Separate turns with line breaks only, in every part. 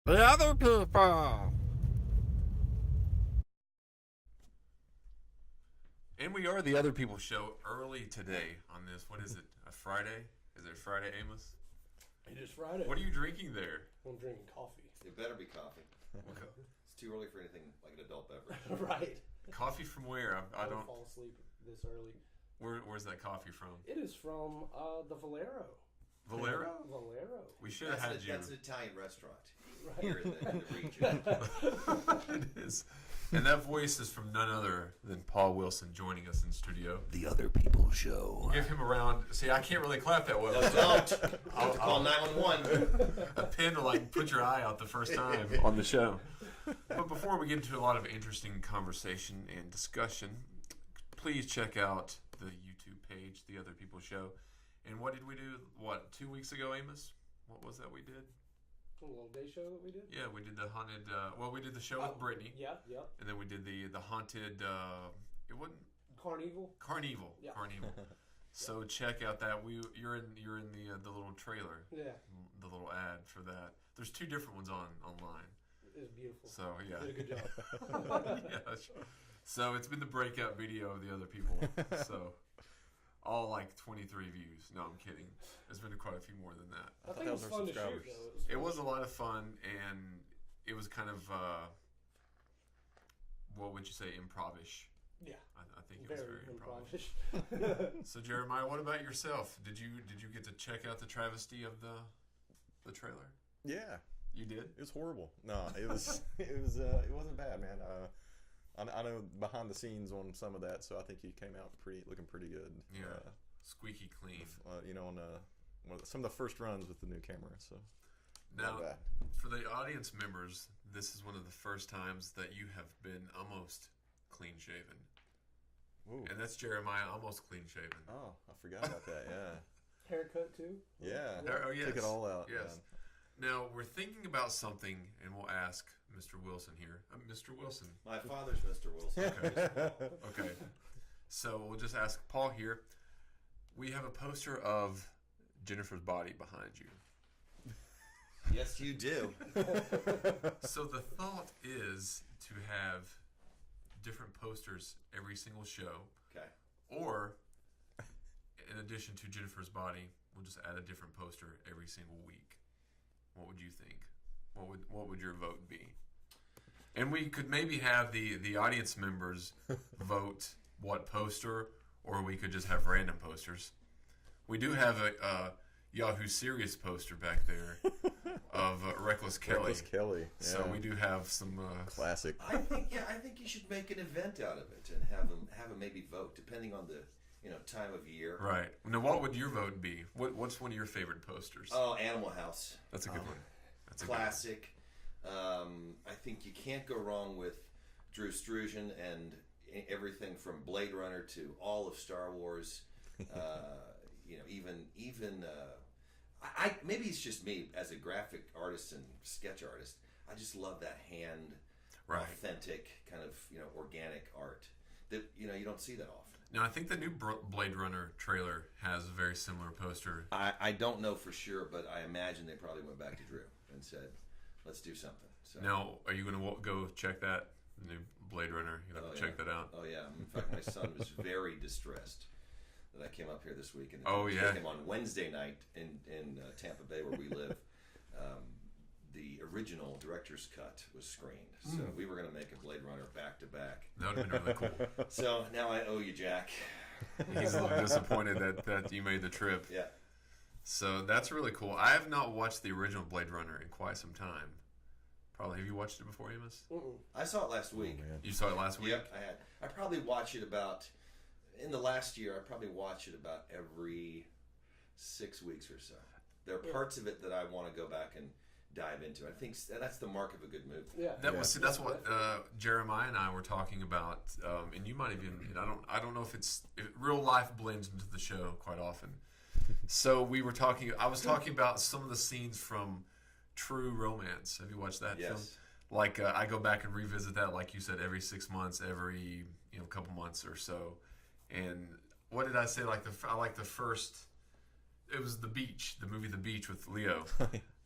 The other people.
And we are the Other People Show early today on this. What is it? A Friday? Is it Friday, Amos?
It is Friday.
What are you drinking there?
I'm drinking coffee.
It better be coffee. It's too early for anything like an adult beverage.
Right.
Coffee from where? I don't.
fall asleep this early.
Where's that coffee from?
It is from the Valero.
Valero?
Valero.
We should have had you.
That's an Italian restaurant
Right.
here in the region.
It is. And that voice is from none other than Paul Wilson joining us in studio.
The Other People Show.
Give him a round. See, I can't really clap that well.
No, don't. I'll call 911.
A pin to like put your eye out the first time on the show. But before we get into a lot of interesting conversation and discussion, please check out the YouTube page, The Other People Show. And what did we do? 2 weeks ago, Amos? What was that we did?
A little day show that we did?
Yeah, we did the haunted. We did the show with Brittany.
Yeah.
And then we did the haunted. It wasn't
Carnival.
Carnival.
Yeah.
Carnival. So check out that you're in the little trailer.
Yeah.
The little ad for that. There's 2 different ones online.
It was beautiful.
So yeah.
You did a good job.
Yeah. So it's been the breakout video of the Other People. So all like 23 views. No, I'm kidding. There's been quite a few more than that.
I think it was fun to shoot, though.
It was a lot of fun, and it was kind of what would you say, improvish?
Yeah.
I think it was very improvish.
improvish.
So Jeremiah, what about yourself? Did you get to check out the travesty of the trailer?
Yeah,
You did?
it was horrible. No, it was it wasn't bad, man. I know behind the scenes on some of that, so I think he came out looking pretty good.
Yeah, squeaky clean.
On some of the first runs with the new camera. So
Now,
not bad.
for the audience members, this is one of the first times that you have been almost clean shaven.
Ooh.
And that's Jeremiah almost clean shaven.
Oh, I forgot about that. Yeah,
Haircut, too?
yeah.
Oh, yes.
Took it all out.
Yes. Now, we're thinking about something, and we'll ask Mr. Wilson here. Mr. Wilson.
My father's Mr. Wilson.
Okay. So we'll just ask Paul here. We have a poster of Jennifer's body behind you.
Yes, you do.
So the thought is to have different posters every single show.
Okay.
Or, in addition to Jennifer's body, we'll just add a different poster every single week. What would you think? What would your vote be? And we could maybe have the audience members vote what poster, or we could just have random posters. We do have a Yahoo Serious poster back there of Reckless Kelly.
Reckless Kelly. Yeah.
So we do have some
Classic.
I think you should make an event out of it and have them maybe vote depending on the time of year.
Right. Now, what would your vote be? What's one of your favorite posters?
Oh, Animal House.
That's a good one. That's a
Classic. I think you can't go wrong with Drew Struzan and everything from Blade Runner to all of Star Wars. Even maybe it's just me as a graphic artist and sketch artist. I just love that hand, authentic kind of organic art that you don't see that often.
Now, I think the new Blade Runner trailer has a very similar poster.
I don't know for sure, but I imagine they probably went back to Drew and said, "Let's do something." So.
Now, are you going to go check that new Blade Runner? You going to check that out?
Oh yeah. In fact, my son was very distressed that I came up here this week and
yeah,
him on Wednesday night in Tampa Bay where we live. The original director's cut was screened, so we were going to make a Blade Runner back to back.
That would have been really cool.
So now I owe you, Jack.
He's a little disappointed that you made the trip.
Yeah.
So that's really cool. I have not watched the original Blade Runner in quite some time. Probably. Have you watched it before, Amos?
I saw it last week.
Oh,
You saw it last week?
Yep, I had. I probably watch it about, in the last year, I probably watch it about every 6 weeks or so. There are parts of it that I want to go back and dive into. I think that's the mark of a good movie.
Yeah.
That's what Jeremiah and I were talking about, and you might even. I don't know if real life blends into the show quite often. So we were talking. I was talking about some of the scenes from True Romance. Have you watched that film? Like I go back and revisit that, like you said, every 6 months, every couple months or so. And what did I say? I like the first. It was The Beach, the movie The Beach with Leo.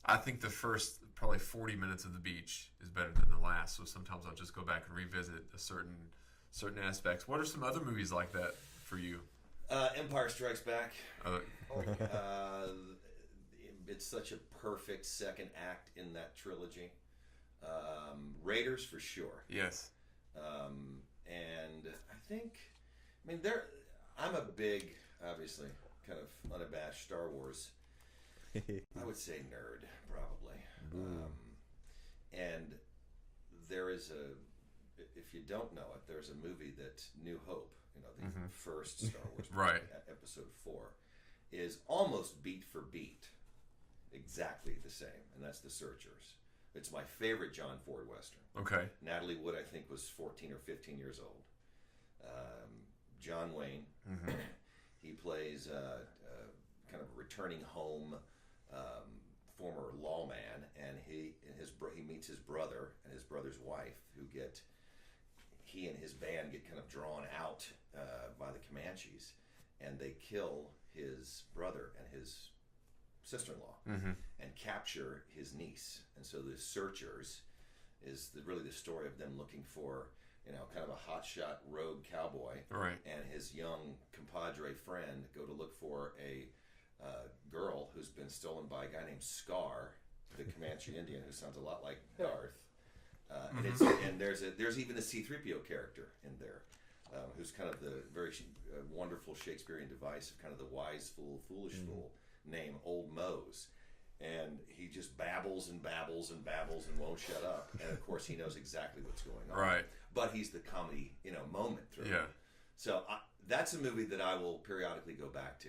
I think the first probably 40 minutes of the beach is better than the last. So sometimes I'll just go back and revisit a certain aspects. What are some other movies like that for you?
Empire Strikes Back.
Uh,
It's such a perfect second act in that trilogy. Raiders for sure.
yes.
And I'm a big, obviously, kind of unabashed Star Wars. I would say nerd, probably. And there is if you don't know it, there's a movie that New Hope, the first Star Wars movie,
Right.
episode 4, is almost beat for beat exactly the same, and that's The Searchers. It's my favorite John Ford Western.
Okay.
Natalie Wood, I think, was 14 or 15 years old. John Wayne, he plays kind of returning home former lawman, and he meets his brother and his brother's wife, he and his band get kind of drawn out by the Comanches, and they kill his brother and his sister-in-law and capture his niece. And so The Searchers is really the story of them looking for, kind of a hotshot rogue cowboy,
Right.
and his young compadre friend go to look for a girl who's been stolen by a guy named Scar, the Comanche Indian, who sounds a lot like Darth. And there's even a C-3PO character in there, who's kind of the very wonderful Shakespearean device of kind of the wise fool, foolish fool, named Old Mose. And he just babbles and babbles and babbles and won't shut up. And of course, he knows exactly what's going on.
Right.
But he's the comedy, moment through.
Yeah.
So that's a movie that I will periodically go back to.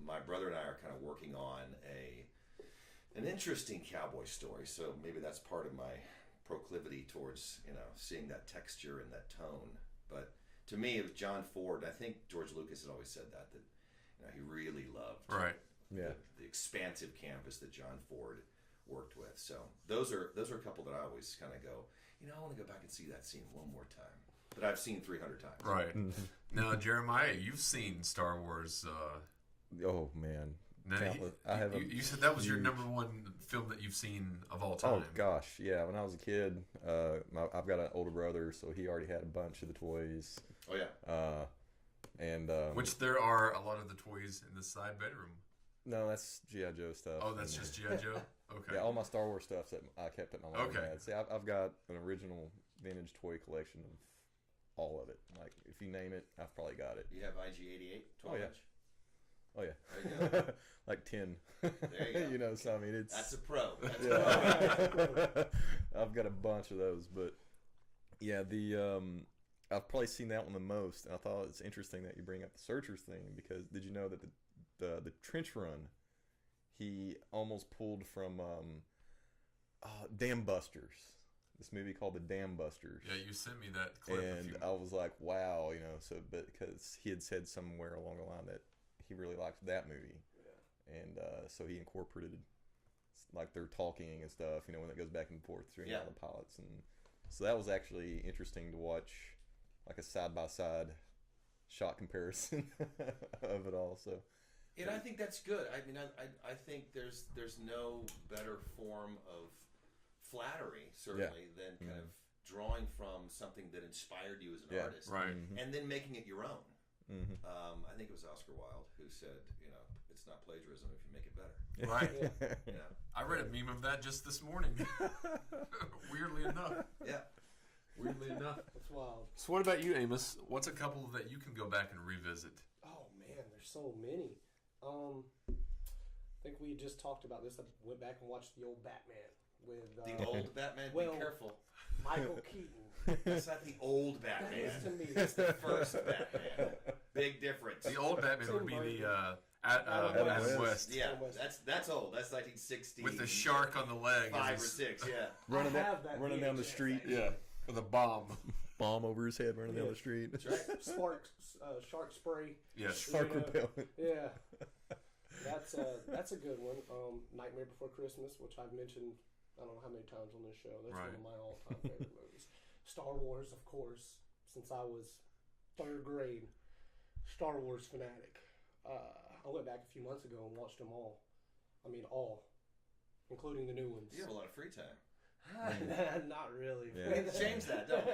My brother and I are kind of working on an interesting cowboy story. So maybe that's part of my proclivity towards, seeing that texture and that tone. But to me, it was John Ford. I think George Lucas had always said that he really loved
Right.
Yeah.
the expansive canvas that John Ford worked with. So those are a couple that I always kind of go, I want to go back and see that scene one more time that I've seen 300 times.
Right. Now, Jeremiah, you've seen Star Wars.
Oh man.
Now,
Countless. I have
you said that was your
huge-
number one film that you've seen of all time.
Oh gosh, yeah. When I was a kid, I've got an older brother, so he already had a bunch of the toys.
Oh yeah.
And
Which there are a lot of the toys in the side bedroom.
no, that's GI Joe stuff.
Oh, that's
And,
just G.I. Joe? Okay.
yeah, all my Star Wars stuff that I kept at my mom
Okay.
and dad's. See, I've got an original vintage toy collection of all of it. Like if you name it, I've probably got it.
You have IG-88 12
Oh, yeah.
inch.
Oh
There you
yeah,
go.
like 10.
There you go.
So I mean, it's
That's a pro. That's
yeah. I've got a bunch of those, but yeah, I've probably seen that one the most, and I thought it's interesting that you bring up the Searchers thing, because did you know that the trench run he almost pulled from Dam Busters, this movie called The Dam Busters.
Yeah, you sent me that clip.
And I was like, wow, so but because he had said somewhere along the line that he really liked that movie, and so he incorporated like their talking and stuff, when it goes back and forth between all the pilots, and so that was actually interesting to watch, like a side by side shot comparison of it all. So.
And I think that's good. I mean, I think there's no better form of flattery, certainly, than kind of drawing from something that inspired you as an artist,
Right.
and then making it your own.
Mm-hmm.
I think it was Oscar Wilde who said, it's not plagiarism if you make it better.
Right.
You know?
I read a meme of that just this morning. Weirdly enough.
Yeah.
Weirdly enough.
That's wild.
So what about you, Amos? What's a couple that you can go back and revisit?
Oh man, there's so many. I think we just talked about this. I went back and watched the old Batman with
The old Batman,
well,
be careful.
Michael Keaton.
That's not the old Batman.
That is to me.
That's the first Batman. Big difference.
The old Batman would be the
Adam
Adam
West.
West.
Yeah,
Adam West.
that's old. That's 1960.
With the shark on the leg.
5 or
and his-
6, yeah.
running
I have that
running down the
VHS,
street,
actually.
Yeah. With a bomb.
bomb over his head, running down
Yeah.
the street.
That's right.
Shark spray.
Yes.
Shark
You know,
repellent.
Yeah, that's a good one. Nightmare Before Christmas, which I've mentioned I don't know how many times on this show. That's one
Right.
of my all-time favorite movies. Star Wars, of course, since I was 3rd grade, Star Wars fanatic. I went back a few months ago and watched them all. I mean, all. including the new ones.
You have a lot of free time.
Not really.
Yeah.
We need to change that, don't we?